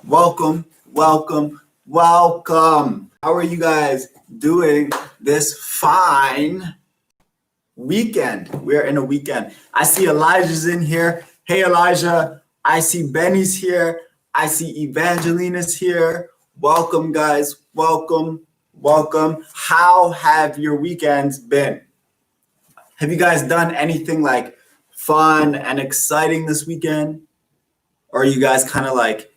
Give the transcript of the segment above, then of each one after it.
welcome, welcome, welcome. How are you guys doing this fine weekend? We're in a weekend. I see Elijah's in here. Hey, Elijah. I see Benny's here. I see Evangelina's here. Welcome, guys. Welcome, welcome. How have your weekends been? Have you guys done anything like fun and exciting this weekend? Or are you guys kind of like,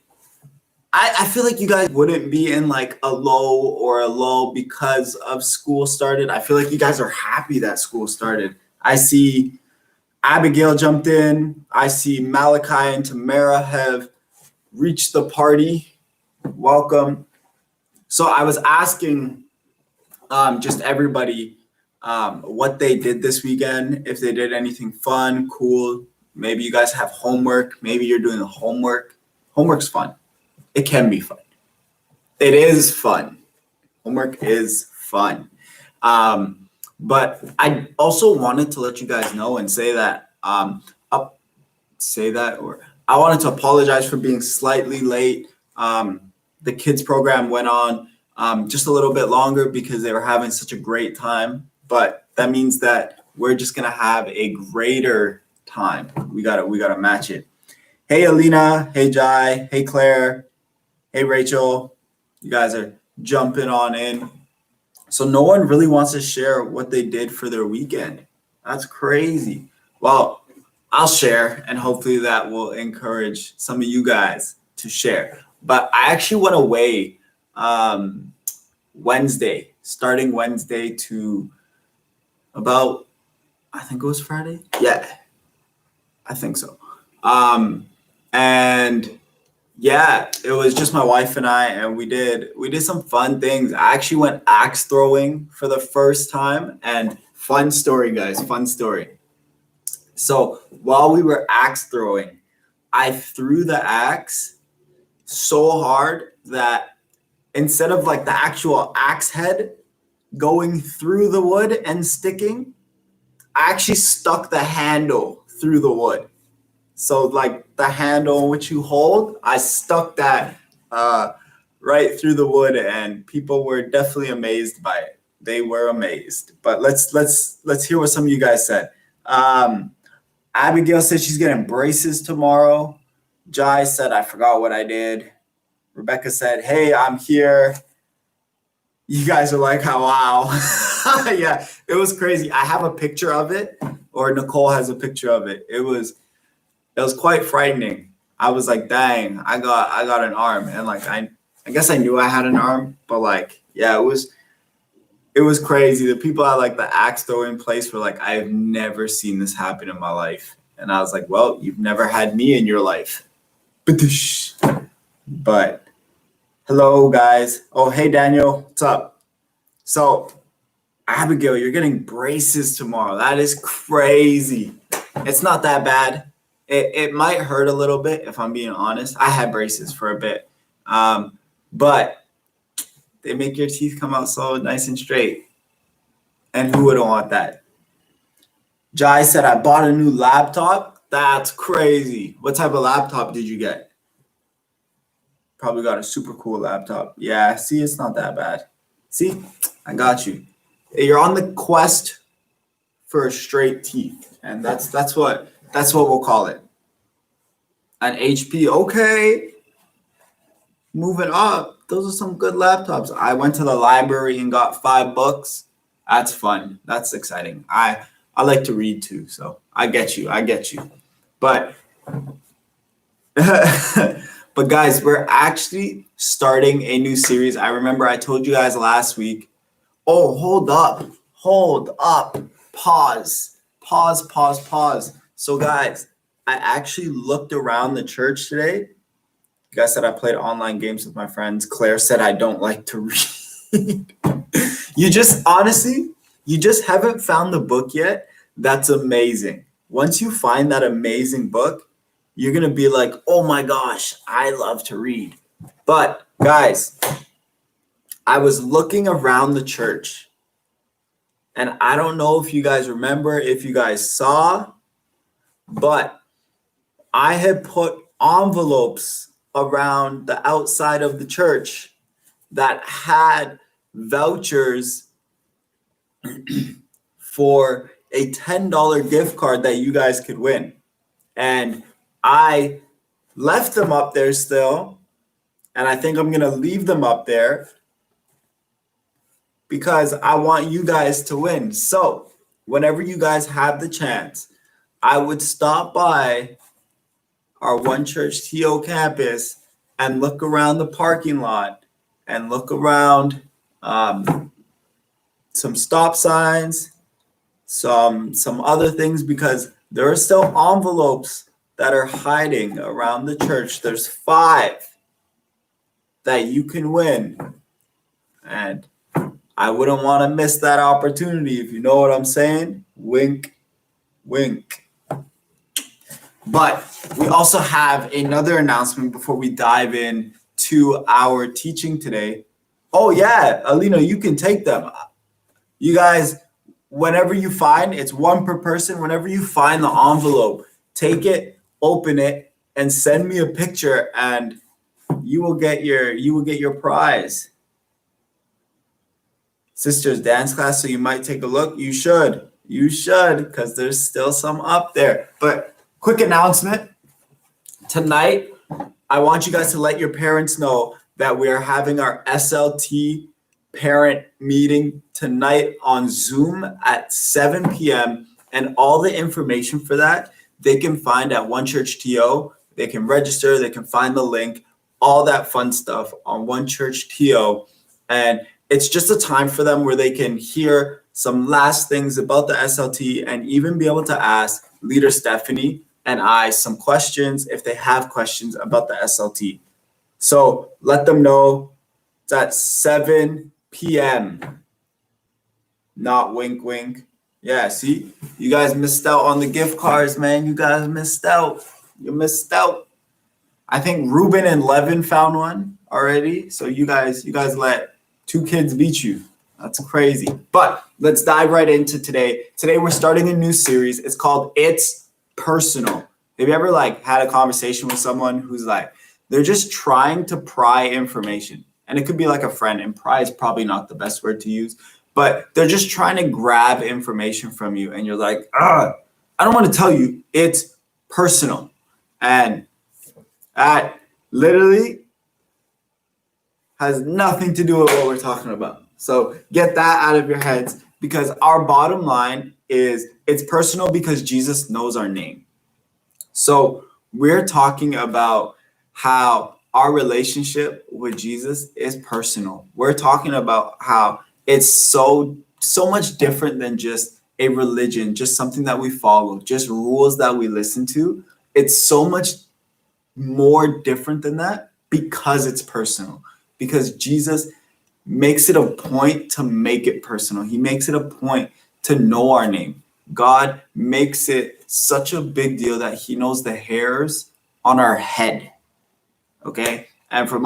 I feel like you guys wouldn't be in like a low because of school started. I feel like you guys are happy that school started. I see Abigail jumped in. I see Malachi and Tamara have reached the party. Welcome. So I was asking just everybody what they did this weekend, if they did anything fun, cool. Maybe you guys have homework. Maybe you're doing the homework. Homework's fun. It can be fun. It is fun. Homework is fun. But I also wanted to let you guys know and say that, I wanted to apologize for being slightly late. The kids program went on just a little bit longer because they were having such a great time. But that means that we're just gonna have a greater time. We gotta match it. Hey, Alina. Hey, Jai. Hey, Claire. Hey, Rachel. You guys are jumping on in. So no one really wants to share what they did for their weekend. That's crazy. Well, I'll share, and hopefully that will encourage some of you guys to share. But I actually went away starting Wednesday to about, I think it was Friday. Yeah, I think so. And yeah, it was just my wife and I, and we did some fun things. I actually went axe throwing for the first time, and fun story, guys, fun story. So while we were axe throwing, I threw the axe so hard that instead of like the actual axe head going through the wood and sticking, I actually stuck the handle through the wood. So like the handle which you hold, I stuck that right through the wood, and people were definitely amazed by it. They were amazed. But let's hear what some of you guys said. Abigail said she's getting braces tomorrow. Jai said, I forgot what I did. Rebecca said, hey, I'm here. You guys are like, oh, wow. Yeah, it was crazy. I have a picture of it, or Nicole has a picture of it. It was quite frightening. I was like, dang, I got an arm. And like, I guess I knew I had an arm, but like, yeah, it was crazy. The people at like the axe throwing place were like, I have never seen this happen in my life. And I was like, well, you've never had me in your life. But hello, guys. Oh, hey, Daniel, what's up? So Abigail, you're getting braces tomorrow. That is crazy. It's not that bad. It might hurt a little bit, if I'm being honest. I had braces for a bit. But they make your teeth come out so nice and straight. And who wouldn't want that? Jai said, I bought a new laptop. That's crazy. What type of laptop did you get? Probably got a super cool laptop. Yeah, see, it's not that bad. See, I got you. You're on the quest for straight teeth. And that's what we'll call it. An HP, okay. Moving up. Those are some good laptops. I went to the library and got 5 books. That's fun. That's exciting. I like to read too, so I get you. But but guys, we're actually starting a new series. I remember I told you guys last week. Oh, hold up. Pause. So guys, I actually looked around the church today. You guys said I played online games with my friends. Claire said I don't like to read. You just haven't found the book yet. That's amazing. Once you find that amazing book, you're going to be like, oh my gosh, I love to read. But guys, I was looking around the church, and I don't know if you guys remember, if you guys saw, but I had put envelopes around the outside of the church that had vouchers for a $10 gift card that you guys could win. And I left them up there still, and I think I'm going to leave them up there because I want you guys to win. So whenever you guys have the chance, I would stop by our One Church TO campus and look around the parking lot and look around some stop signs, some other things, because there are still envelopes that are hiding around the church. There's 5 that you can win. And I wouldn't want to miss that opportunity, if you know what I'm saying. Wink, wink. But we also have another announcement before we dive in to our teaching today. Oh yeah, Alina, you can take them. You guys, whenever you find, it's 1 per person, whenever you find the envelope, take it, open it, and send me a picture, and you will get your prize. Sister's dance class, so you might take a look. You should, because there's still some up there. But quick announcement. Tonight, I want you guys to let your parents know that we are having our SLT parent meeting tonight on Zoom at 7 p.m. And all the information for that, they can find at One Church TO. They can register, they can find the link, all that fun stuff on One Church TO. And it's just a time for them where they can hear some last things about the SLT and even be able to ask Leader Stephanie and I some questions if they have questions about the SLT. So let them know it's at 7 p.m. Not wink, wink. Yeah, see, you guys missed out on the gift cards, man. You guys missed out. You missed out. I think Ruben and Levin found one already. So you guys let 2 kids beat you. That's crazy. But let's dive right into today. Today we're starting a new series. It's called It's Personal. Have you ever had a conversation with someone who's they're just trying to pry information? And it could be like a friend, and pry is probably not the best word to use, but they're just trying to grab information from you. And you're like, I don't want to tell you. It's personal. And that literally has nothing to do with what we're talking about. So get that out of your heads, because our bottom line is it's personal because Jesus knows our name. So we're talking about how our relationship with Jesus is personal. We're talking about how it's so much different than just a religion, just something that we follow, just rules that we listen to. It's so much more different than that because it's personal. Because Jesus makes it a point to make it personal. He makes it a point to know our name. God makes it such a big deal that he knows the hairs on our head. Okay? And for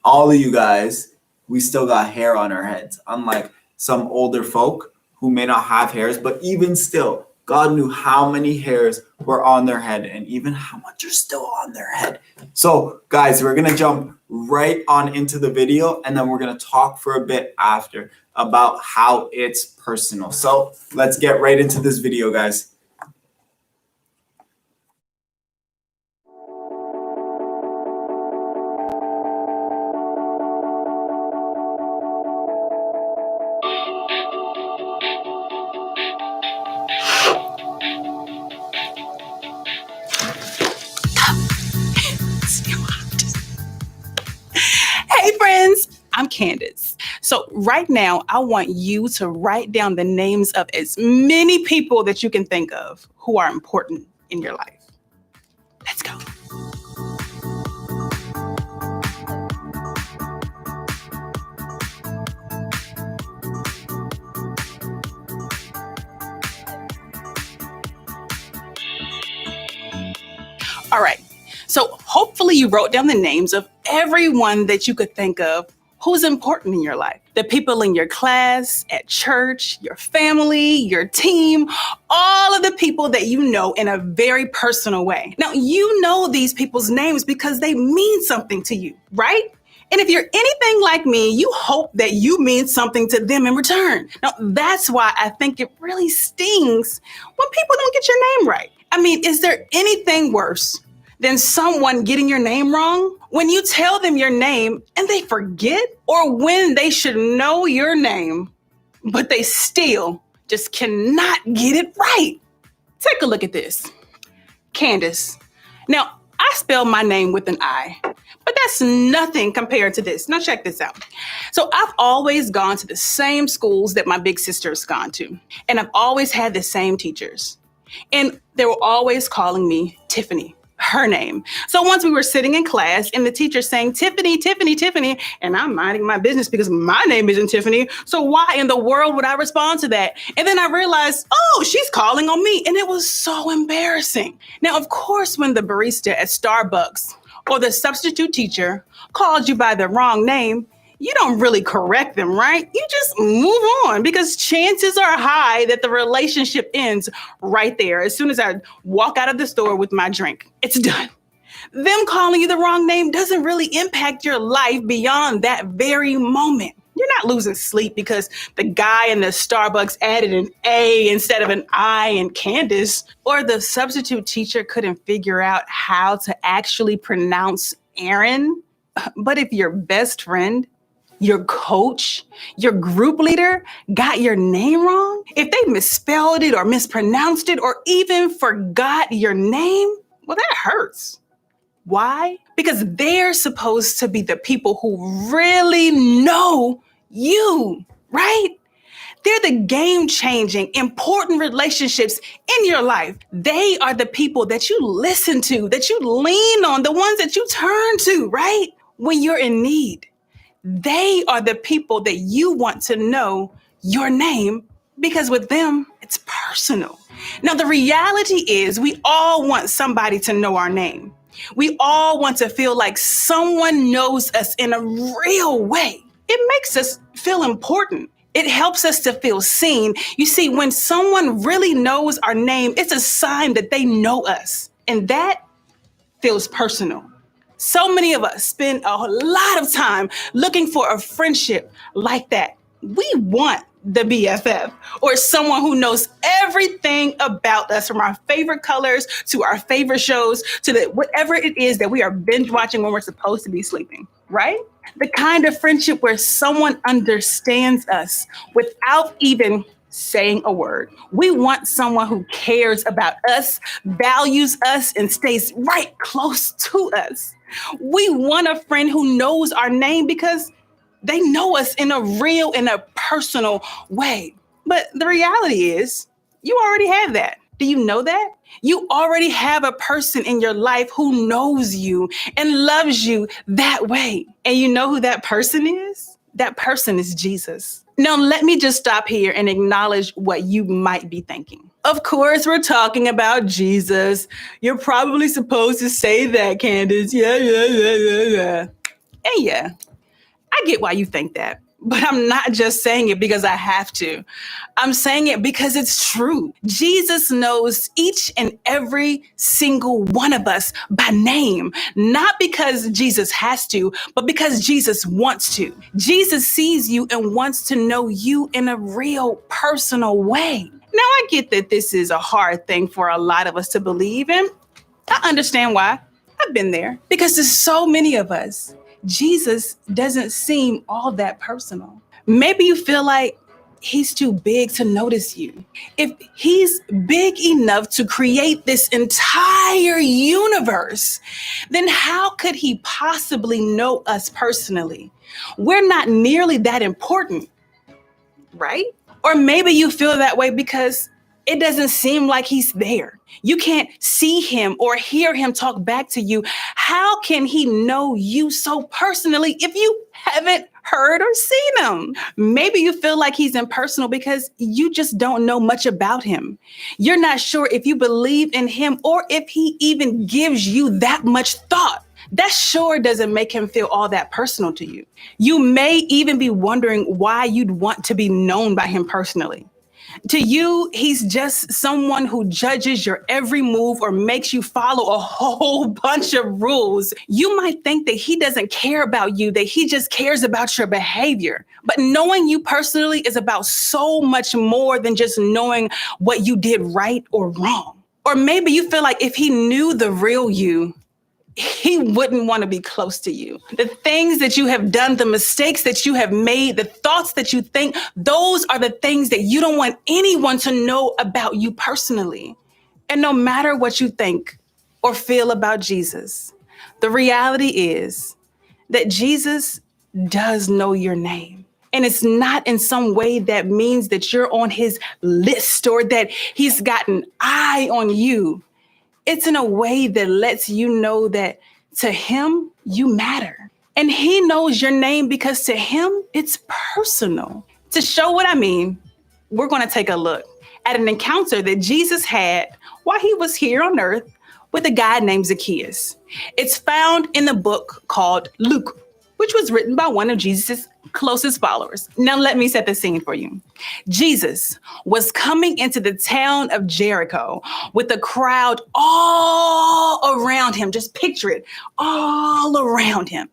all of you guys, we still got hair on our heads. Unlike some older folk who may not have hairs, but even still, God knew how many hairs were on their head and even how much are still on their head. So guys, we're going to jump right on into the video, and then we're going to talk for a bit after about how it's personal. So let's get right into this video, guys. Hey friends, I'm Candace. So right now, I want you to write down the names of as many people that you can think of who are important in your life. Let's go. All right. So hopefully you wrote down the names of everyone that you could think of who's important in your life. the people in your class, at church, your family, your team, all of the people that you know in a very personal way. Now, you know these people's names because they mean something to you, right? And if you're anything like me, you hope that you mean something to them in return. Now, that's why I think it really stings when people don't get your name right. I mean, is there anything worse than someone getting your name wrong? When you tell them your name and they forget, or when they should know your name, but they still just cannot get it right. Take a look at this. Candace. Now, I spell my name with an I, but that's nothing compared to this. Now check this out. So I've always gone to the same schools that my big sister's gone to, and I've always had the same teachers. And they were always calling me Tiffany, her name. So once we were sitting in class and the teacher saying, Tiffany, Tiffany, Tiffany, and I'm minding my business because my name isn't Tiffany. So why in the world would I respond to that? And then I realized, oh, she's calling on me. And it was so embarrassing. Now, of course, when the barista at Starbucks or the substitute teacher called you by the wrong name, you don't really correct them, right? You just move on because chances are high that the relationship ends right there. As soon as I walk out of the store with my drink, it's done. Them calling you the wrong name doesn't really impact your life beyond that very moment. You're not losing sleep because the guy in the Starbucks added an A instead of an I in Candace, or the substitute teacher couldn't figure out how to actually pronounce Aaron. But if your best friend, your coach, your group leader got your name wrong, if they misspelled it or mispronounced it or even forgot your name, well, that hurts. Why? Because they're supposed to be the people who really know you, right? They're the game-changing, important relationships in your life. They are the people that you listen to, that you lean on, the ones that you turn to, right? When you're in need. They are the people that you want to know your name because with them, it's personal. Now, the reality is we all want somebody to know our name. We all want to feel like someone knows us in a real way. It makes us feel important. It helps us to feel seen. You see, when someone really knows our name, it's a sign that they know us, and that feels personal. So many of us spend a lot of time looking for a friendship like that. We want the BFF or someone who knows everything about us, from our favorite colors to our favorite shows to whatever it is that we are binge watching when we're supposed to be sleeping, right? The kind of friendship where someone understands us without even saying a word. We want someone who cares about us, values us, and stays right close to us. We want a friend who knows our name because they know us in a real and a personal way. But the reality is, you already have that. Do you know that? You already have a person in your life who knows you and loves you that way. And you know who that person is? That person is Jesus. Now, let me just stop here and acknowledge what you might be thinking. Of course, we're talking about Jesus. You're probably supposed to say that, Candace. Yeah. And yeah, I get why you think that. But I'm not just saying it because I have to. I'm saying it because it's true. Jesus knows each and every single one of us by name, not because Jesus has to, but because Jesus wants to. Jesus sees you and wants to know you in a real personal way. Now, I get that this is a hard thing for a lot of us to believe in. I understand why. I've been there because there's so many of us. Jesus doesn't seem all that personal. Maybe you feel like he's too big to notice you. If he's big enough to create this entire universe, then how could he possibly know us personally? We're not nearly that important, right? Or maybe you feel that way because it doesn't seem like he's there. You can't see him or hear him talk back to you. How can he know you so personally if you haven't heard or seen him? Maybe you feel like he's impersonal because you just don't know much about him. You're not sure if you believe in him or if he even gives you that much thought. that sure doesn't make him feel all that personal to you. You may even be wondering why you'd want to be known by him personally. To you, he's just someone who judges your every move or makes you follow a whole bunch of rules. You might think that he doesn't care about you, that he just cares about your behavior. But knowing you personally is about so much more than just knowing what you did right or wrong. Or maybe you feel like if he knew the real you, he wouldn't want to be close to you. The things that you have done, the mistakes that you have made, the thoughts that you think, those are the things that you don't want anyone to know about you personally. And no matter what you think or feel about Jesus, the reality is that Jesus does know your name. And it's not in some way that means that you're on his list or that he's got an eye on you. It's in a way that lets you know that to him, you matter. And he knows your name because to him, it's personal. To show what I mean, we're going to take a look at an encounter that Jesus had while he was here on earth with a guy named Zacchaeus. It's found in the book called Luke, which was written by one of Jesus' closest followers. Now, let me set the scene for you. Jesus was coming into the town of Jericho with a crowd all around him. Just picture it, all around him.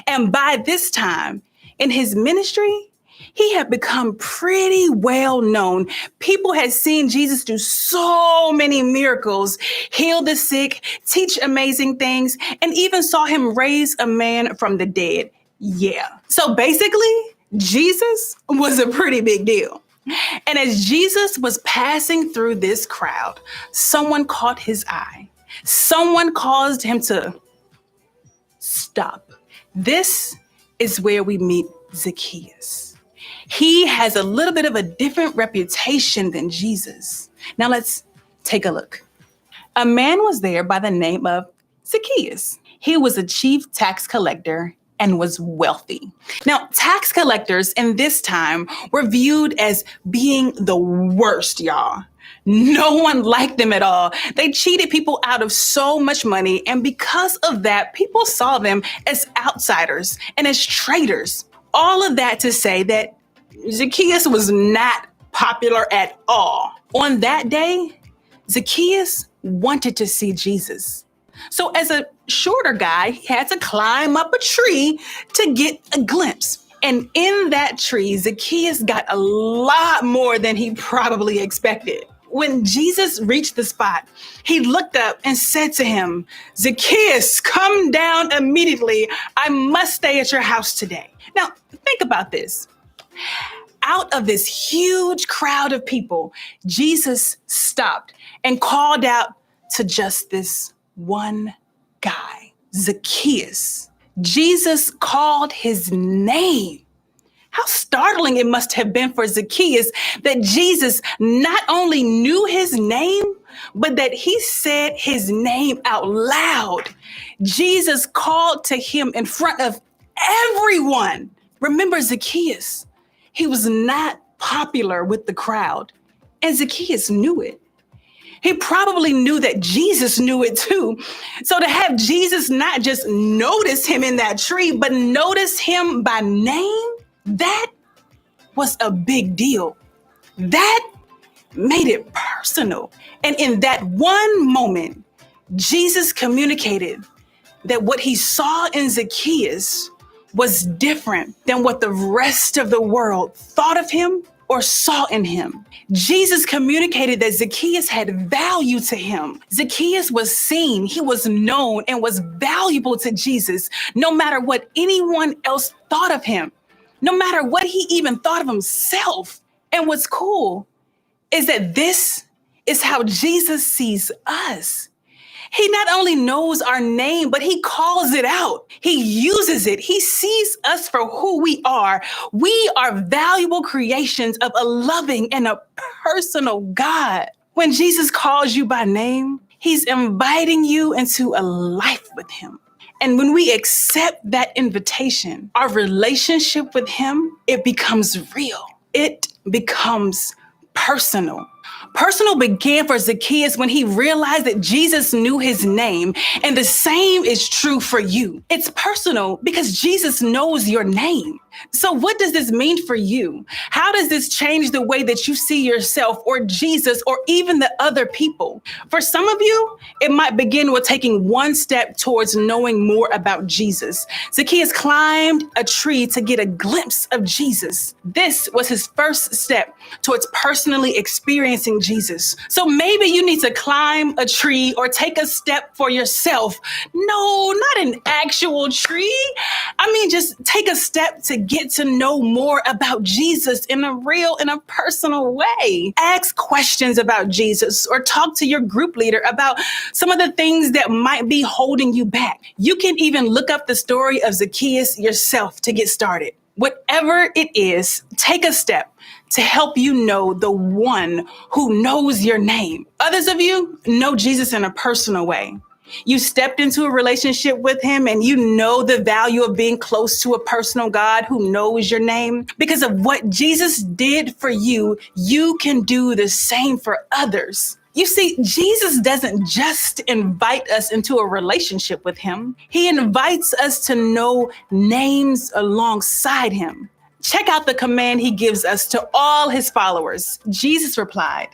And by this time in his ministry, he had become pretty well known. People had seen Jesus do so many miracles, heal the sick, teach amazing things, and even saw him raise a man from the dead. Yeah. So basically, Jesus was a pretty big deal. And as Jesus was passing through this crowd, someone caught his eye. Someone caused him to stop. This is where we meet Zacchaeus. He has a little bit of a different reputation than Jesus. Now let's take a look. A man was there by the name of Zacchaeus. He was a chief tax collector and was wealthy. Now, tax collectors in this time were viewed as being the worst, y'all. No one liked them at all. They cheated people out of so much money, and because of that, people saw them as outsiders and as traitors. All of that to say that Zacchaeus was not popular at all. On that day, Zacchaeus wanted to see Jesus. So as a shorter guy, he had to climb up a tree to get a glimpse. And in that tree, Zacchaeus got a lot more than he probably expected. When Jesus reached the spot, he looked up and said to him, "Zacchaeus, come down immediately. I must stay at your house today." Now, think about this. Out of this huge crowd of people, Jesus stopped and called out to just this one guy, Zacchaeus. Jesus called his name. How startling it must have been for Zacchaeus that Jesus not only knew his name, but that he said his name out loud. Jesus called to him in front of everyone. Remember Zacchaeus, he was not popular with the crowd, and Zacchaeus knew it. He probably knew that Jesus knew it too. So to have Jesus not just notice him in that tree, but notice him by name, that was a big deal. That made it personal. And in that one moment, Jesus communicated that what he saw in Zacchaeus was different than what the rest of the world thought of him or saw in him. Jesus communicated that Zacchaeus had value to him. Zacchaeus was seen, he was known, and was valuable to Jesus, no matter what anyone else thought of him, no matter what he even thought of himself. And what's cool is that this is how Jesus sees us. He not only knows our name, but he calls it out. He uses it. He sees us for who we are. We are valuable creations of a loving and a personal God. When Jesus calls you by name, he's inviting you into a life with him. And when we accept that invitation, our relationship with him, it becomes real. It becomes personal. Personal began for Zacchaeus when he realized that Jesus knew his name, and the same is true for you. It's personal because Jesus knows your name. So what does this mean for you? How does this change the way that you see yourself or Jesus or even the other people? For some of you, it might begin with taking one step towards knowing more about Jesus. Zacchaeus climbed a tree to get a glimpse of Jesus. This was his first step towards personally experiencing Jesus. So maybe you need to climb a tree or take a step for yourself. No, not an actual tree. I mean, just take a step to get to know more about Jesus in a real and a personal way. Ask questions about Jesus or talk to your group leader about some of the things that might be holding you back. You can even look up the story of Zacchaeus yourself to get started. Whatever it is, take a step to help you know the one who knows your name. Others of you know Jesus in a personal way. You stepped into a relationship with him and you know the value of being close to a personal God who knows your name. Because of what Jesus did for you, you can do the same for others. You see, Jesus doesn't just invite us into a relationship with him. He invites us to know names alongside him. Check out the command he gives us to all his followers. Jesus replied,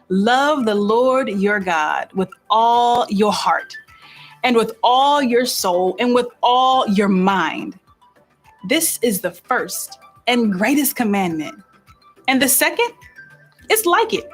"Love the Lord your God with all your heart and with all your soul and with all your mind. This is the first and greatest commandment. And the second is like it.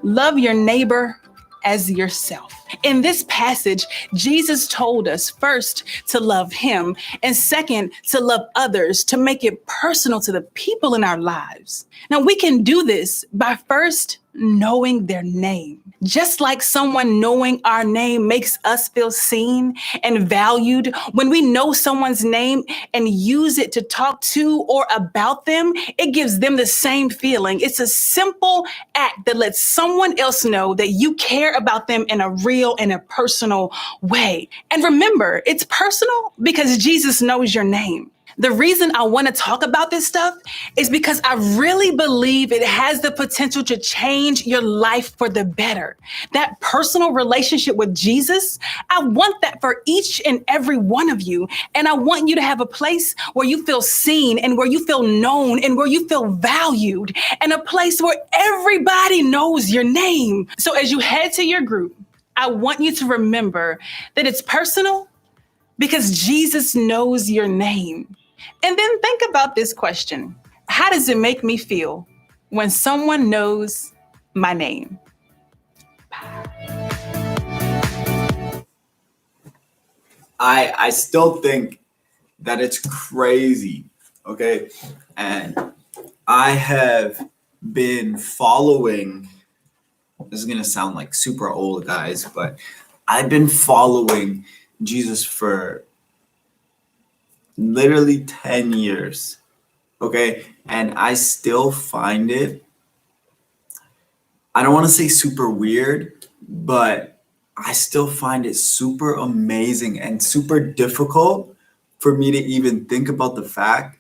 Love your neighbor as yourself." In this passage, Jesus told us first to love him and second to love others, to make it personal to the people in our lives. Now, we can do this by first knowing their name. Just like someone knowing our name makes us feel seen and valued, when we know someone's name and use it to talk to or about them, it gives them the same feeling. It's a simple act that lets someone else know that you care about them in a real and a personal way. And remember, it's personal because Jesus knows your name. The reason I want to talk about this stuff is because I really believe it has the potential to change your life for the better. That personal relationship with Jesus, I want that for each and every one of you. And I want you to have a place where you feel seen and where you feel known and where you feel valued, and a place where everybody knows your name. So as you head to your group, I want you to remember that it's personal because Jesus knows your name. And then think about this question. How does it make me feel when someone knows my name? I still think that it's crazy, okay? And I have been following, this is gonna sound like super old, guys, but I've been following Jesus for literally 10 years, okay? And I still find it, I don't want to say super weird, but I still find it super amazing and super difficult for me to even think about the fact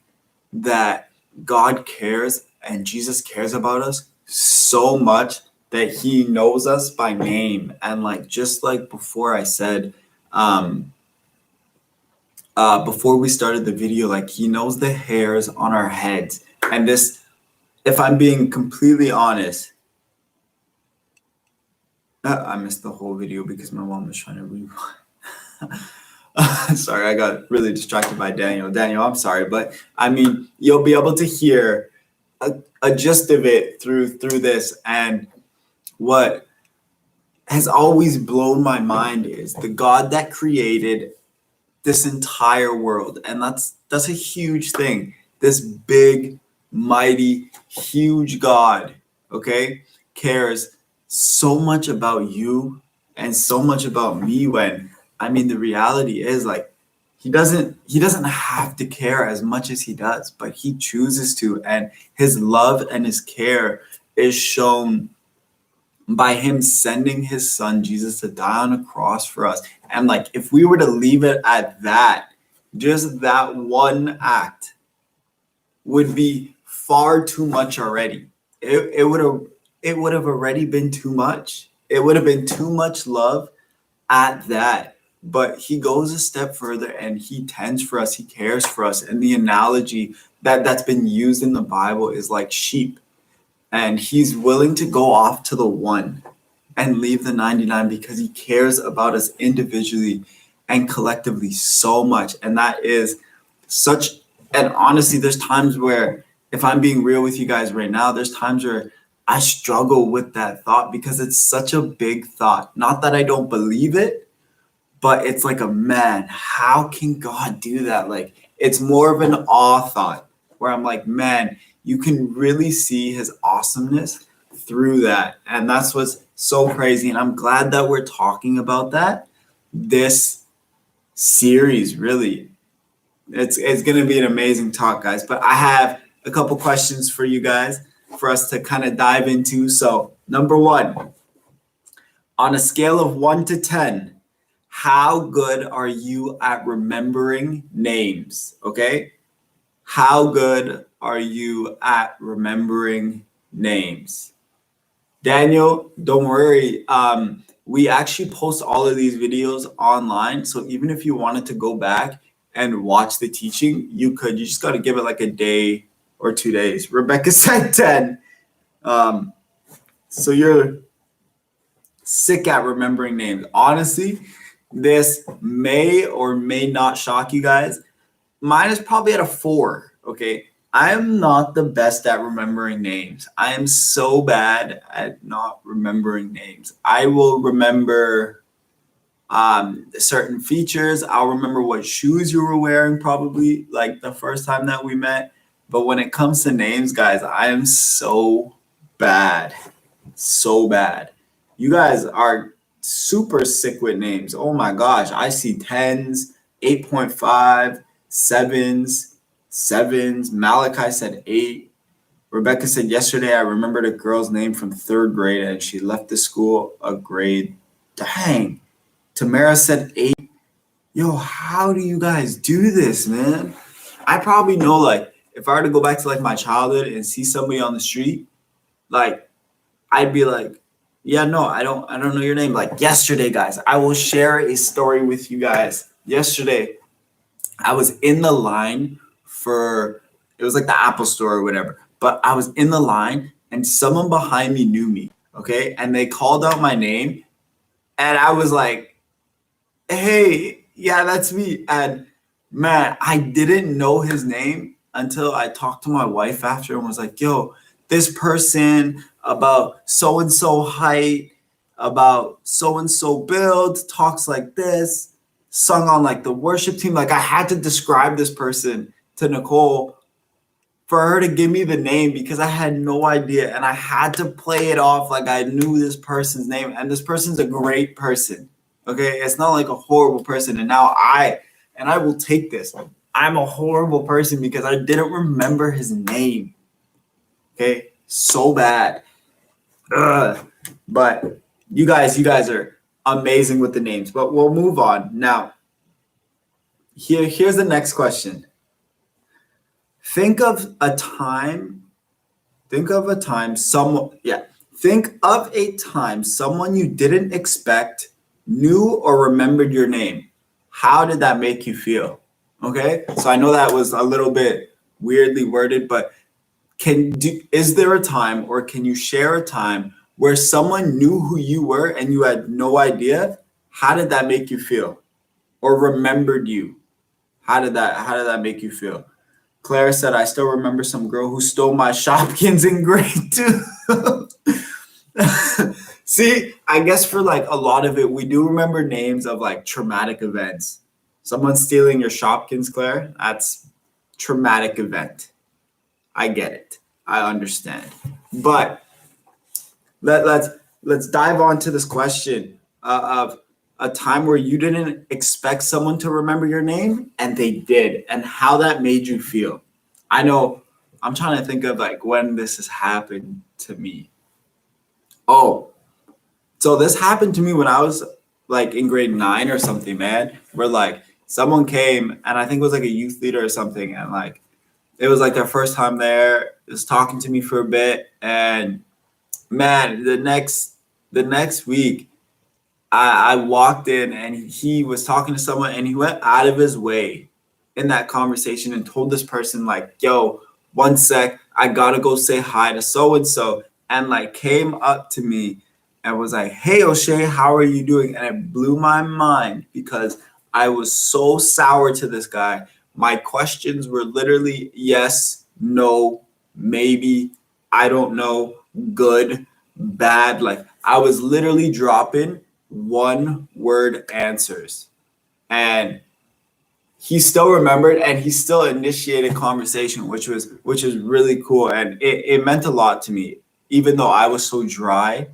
that God cares and Jesus cares about us so much that he knows us by name. And like, just like before I said, before we started the video, like he knows the hairs on our heads. And this, if I'm being completely honest, I missed the whole video because my mom was trying to rewind. Sorry, I got really distracted by Daniel. Daniel, I'm sorry, but I mean, you'll be able to hear a gist of it through this. And what has always blown my mind is the God that created this entire world, and that's a huge thing. This big, mighty, huge God, okay, cares so much about you and so much about me, when I mean the reality is, like, he doesn't have to care as much as he does, but he chooses to, and his love and his care is shown by him sending his son Jesus to die on a cross for us. And like, if we were to leave it at that, just that one act would be far too much already. It would have it would have already been too much. It would have been too much love at that. But he goes a step further and he tends for us, he cares for us. And the analogy that's been used in the Bible is like sheep. And he's willing to go off to the one and leave the 99 because he cares about us individually and collectively so much. And that is such, and honestly, there's times where, if I'm being real with you guys right now, there's times where I struggle with that thought because it's such a big thought. Not that I don't believe it, but it's like a man, how can God do that? Like, it's more of an awe thought where I'm like, man, you can really see his awesomeness through that. And that's what's so crazy. And I'm glad that we're talking about that this series, really. It's going to be an amazing talk, guys. But I have a couple questions for you guys for us to kind of dive into. So, number one, on a scale of 1 to 10, how good are you at remembering names? Okay. How good are you at remembering names? Daniel, don't worry. We actually post all of these videos online. So even if you wanted to go back and watch the teaching, you could. You just got to give it like a day or 2 days. Rebecca said 10. So you're sick at remembering names. Honestly, this may or may not shock you guys. Mine is probably at a 4. Okay. I am not the best at remembering names. I am so bad at not remembering names. I will remember certain features. I'll remember what shoes you were wearing probably like the first time that we met. But when it comes to names, guys, I am so bad. So bad. You guys are super sick with names. Oh my gosh. I see 10s, 8.5, 7s. Malachi said 8. Rebecca said, yesterday I remembered a girl's name from 3rd grade and she left the school a grade. Dang. Tamara said 8. Yo, how do you guys do this, man? I probably know, like, if I were to go back to like my childhood and see somebody on the street, like, I'd be like, yeah, no, I don't know your name. Like yesterday, guys, I will share a story with you guys. Yesterday, I was in the line for, it was like the Apple store or whatever, but I was in the line and someone behind me knew me, okay? And they called out my name and I was like, hey, yeah, that's me. And man, I didn't know his name until I talked to my wife after and was like, yo, this person about so-and-so height, about so-and-so build, talks like this, sung on like the worship team. Like I had to describe this person to Nicole for her to give me the name because I had no idea. And I had to play it off like I knew this person's name. And this person's a great person. Okay. It's not like a horrible person. And now I will take this. I'm a horrible person because I didn't remember his name. Okay. So bad. Ugh. But you guys are amazing with the names, but we'll move on. Now, here's the next question. Think of a time someone you didn't expect knew or remembered your name. How did that make you feel? Okay? So I know that was a little bit weirdly worded, but is there a time or can you share a time where someone knew who you were and you had no idea? How did that make you feel? Or remembered you? How did that make you feel? Claire said, I still remember some girl who stole my Shopkins in grade 2. See, I guess for like a lot of it, we do remember names of like traumatic events. Someone stealing your Shopkins, Claire, that's traumatic event. I get it. I understand. But let's dive on to this question of a time where you didn't expect someone to remember your name and they did, and how that made you feel. I know I'm trying to think of like when this has happened to me. Oh, so this happened to me when I was like in grade 9 or something, man, where like someone came and I think it was like a youth leader or something. And like, it was like their first time there, was talking to me for a bit. And man, the next week, I walked in and he was talking to someone and he went out of his way in that conversation and told this person like, yo, one sec, I gotta go say hi to so and so, and like came up to me and was like, hey O'Shea, how are you doing? And it blew my mind because I was so sour to this guy. My questions were literally yes, no, maybe, I don't know, good, bad. Like I was literally dropping one word answers. And he still remembered and he still initiated conversation, which was really cool. And it meant a lot to me. Even though I was so dry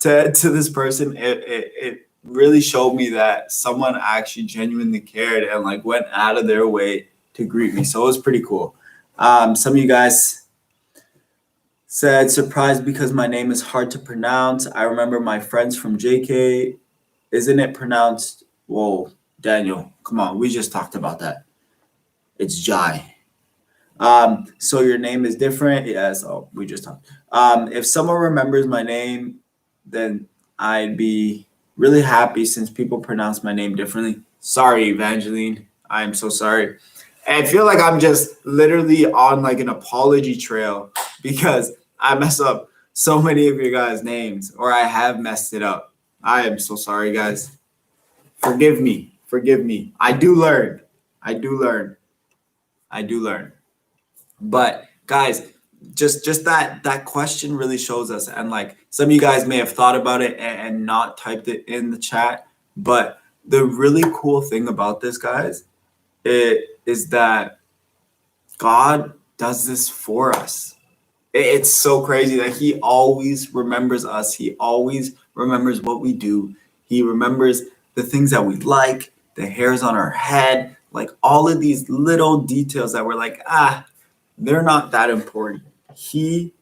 to this person, it really showed me that someone actually genuinely cared and like went out of their way to greet me. So it was pretty cool. Some of you guys said surprised because my name is hard to pronounce. I remember my friends from JK. Isn't it pronounced? Whoa, Daniel, come on. We just talked about that. It's Jai. So your name is different. Yes. Oh, we just talked. If someone remembers my name, then I'd be really happy since people pronounce my name differently. Sorry, Evangeline. I am so sorry. And I feel like I'm just literally on like an apology trail because I mess up so many of your guys' names, or I have messed it up. I am so sorry, guys. Forgive me. Forgive me. I do learn. I do learn. I do learn. But guys, just that question really shows us, and like some of you guys may have thought about it and not typed it in the chat, but the really cool thing about this, guys, it is that God does this for us. It's so crazy that he always remembers us. He always remembers what we do. He remembers the things that we like, the hairs on our head, like all of these little details that we're like, they're not that important. He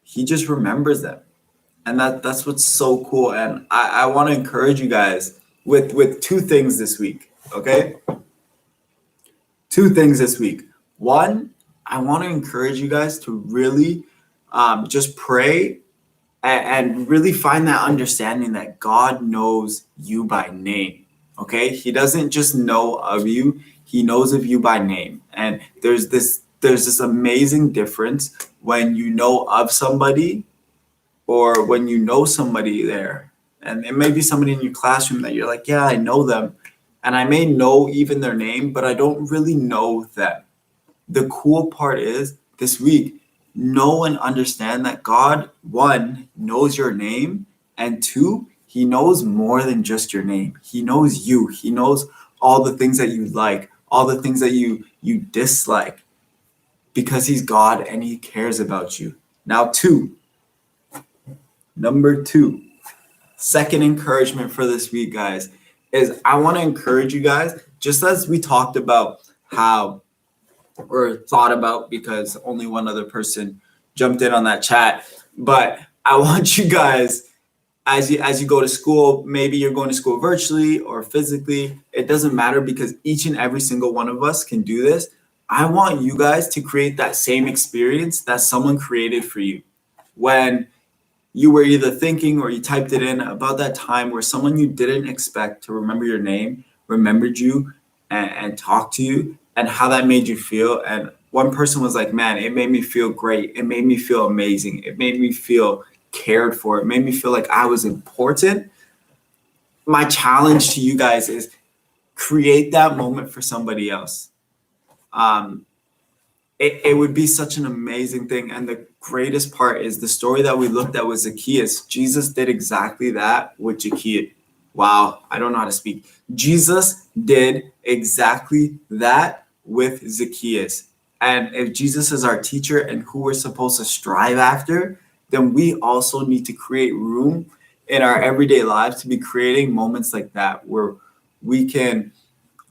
just remembers them. And that's what's so cool. And I want to encourage you guys with two things this week. Okay? Two things this week. One, I want to encourage you guys to really just pray and really find that understanding that God knows you by name. Okay, he doesn't just know of you, he knows of you by name. And there's this amazing difference when you know of somebody or when you know somebody there. And it may be somebody in your classroom that you're like, yeah, I know them. And I may know even their name, but I don't really know them. The cool part is this week, know and understand that God, one, knows your name, and two, he knows more than just your name. He knows you. He knows all the things that you like, all the things that you dislike, because he's God and he cares about you. Now, number two, second encouragement for this week, guys, is I want to encourage you guys, just as we talked about how, or thought about, because only one other person jumped in on that chat. But I want you guys, as you go to school, maybe you're going to school virtually or physically, it doesn't matter because each and every single one of us can do this. I want you guys to create that same experience that someone created for you when you were either thinking or you typed it in about that time where someone you didn't expect to remember your name remembered you and talked to you, and how that made you feel. And one person was like, man, it made me feel great. It made me feel amazing. It made me feel cared for. It made me feel like I was important. My challenge to you guys is create that moment for somebody else. It would be such an amazing thing. And the greatest part is the story that we looked at with Zacchaeus. Jesus did exactly that with Zacchaeus. Wow, I don't know how to speak. Jesus did exactly that with Zacchaeus. And if Jesus is our teacher and who we're supposed to strive after, then we also need to create room in our everyday lives to be creating moments like that where we can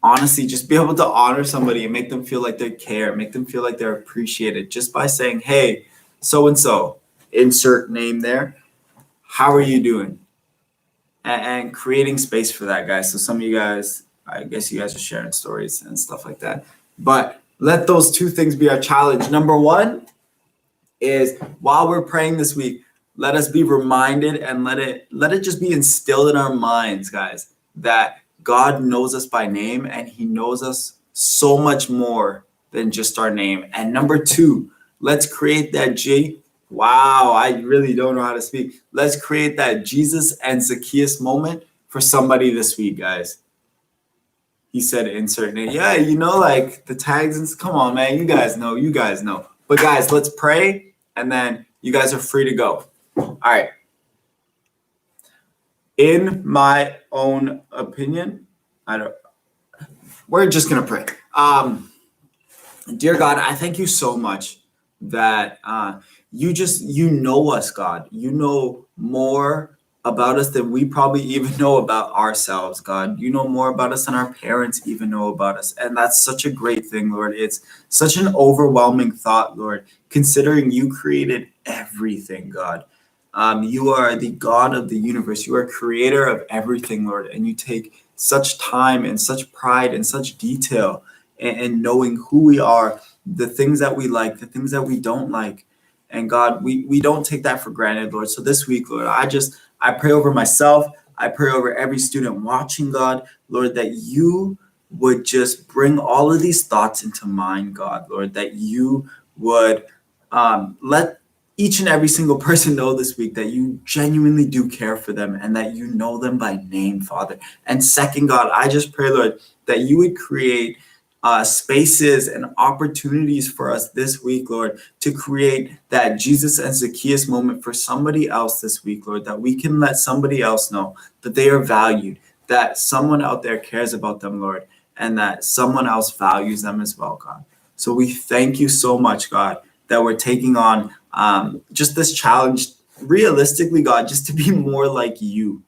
honestly just be able to honor somebody and make them feel like they care, make them feel like they're appreciated just by saying, hey, so and so, insert name there, how are you doing? And creating space for that, guys. So some of you guys, I guess you guys are sharing stories and stuff like that. But let those two things be our challenge. Number one is, while we're praying this week, let us be reminded and let it just be instilled in our minds, guys, that God knows us by name and he knows us so much more than just our name. And number two, let's create that wow, I really don't know how to speak. Let's create that Jesus and Zacchaeus moment for somebody this week, guys. He said insert name. Yeah, like the tags and come on, man. You guys know. But guys, let's pray and then you guys are free to go. All right. In my own opinion, we're just gonna pray. Dear God, I thank you so much that you know us, God. You know more about us than we probably even know about ourselves, God. You know more about us than our parents even know about us. And that's such a great thing, Lord. It's such an overwhelming thought, Lord, considering you created everything, God. You are the God of the universe. You are creator of everything, Lord. And you take such time and such pride and such detail in knowing who we are, the things that we like, the things that we don't like. And God, we don't take that for granted, Lord. So this week, Lord, I pray over myself. I pray over every student watching, God, Lord, that you would just bring all of these thoughts into mind, God, Lord, that you would let each and every single person know this week that you genuinely do care for them and that you know them by name, Father. And second, God, I just pray, Lord, that you would create spaces and opportunities for us this week, Lord, to create that Jesus and Zacchaeus moment for somebody else this week, Lord, that we can let somebody else know that they are valued, that someone out there cares about them, Lord, and that someone else values them as well, God. So we thank you so much, God, that we're taking on just this challenge, realistically, God, just to be more like you.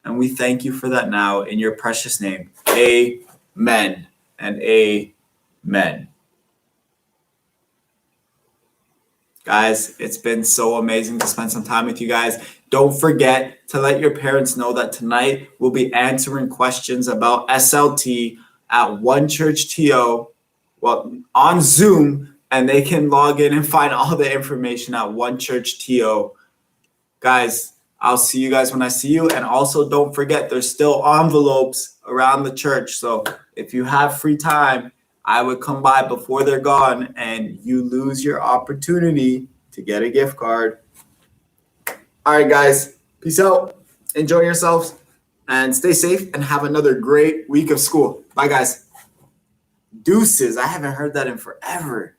And we thank you for that now in your precious name. Amen and amen. Guys, it's been so amazing to spend some time with you guys. Don't forget to let your parents know that tonight we'll be answering questions about SLT at One Church TO, on Zoom, and they can log in and find all the information at One Church TO. Guys, I'll see you guys when I see you. And also don't forget, there's still envelopes around the church. So if you have free time, I would come by before they're gone and you lose your opportunity to get a gift card. All right, guys, peace out. Enjoy yourselves and stay safe and have another great week of school. Bye, guys. Deuces. I haven't heard that in forever.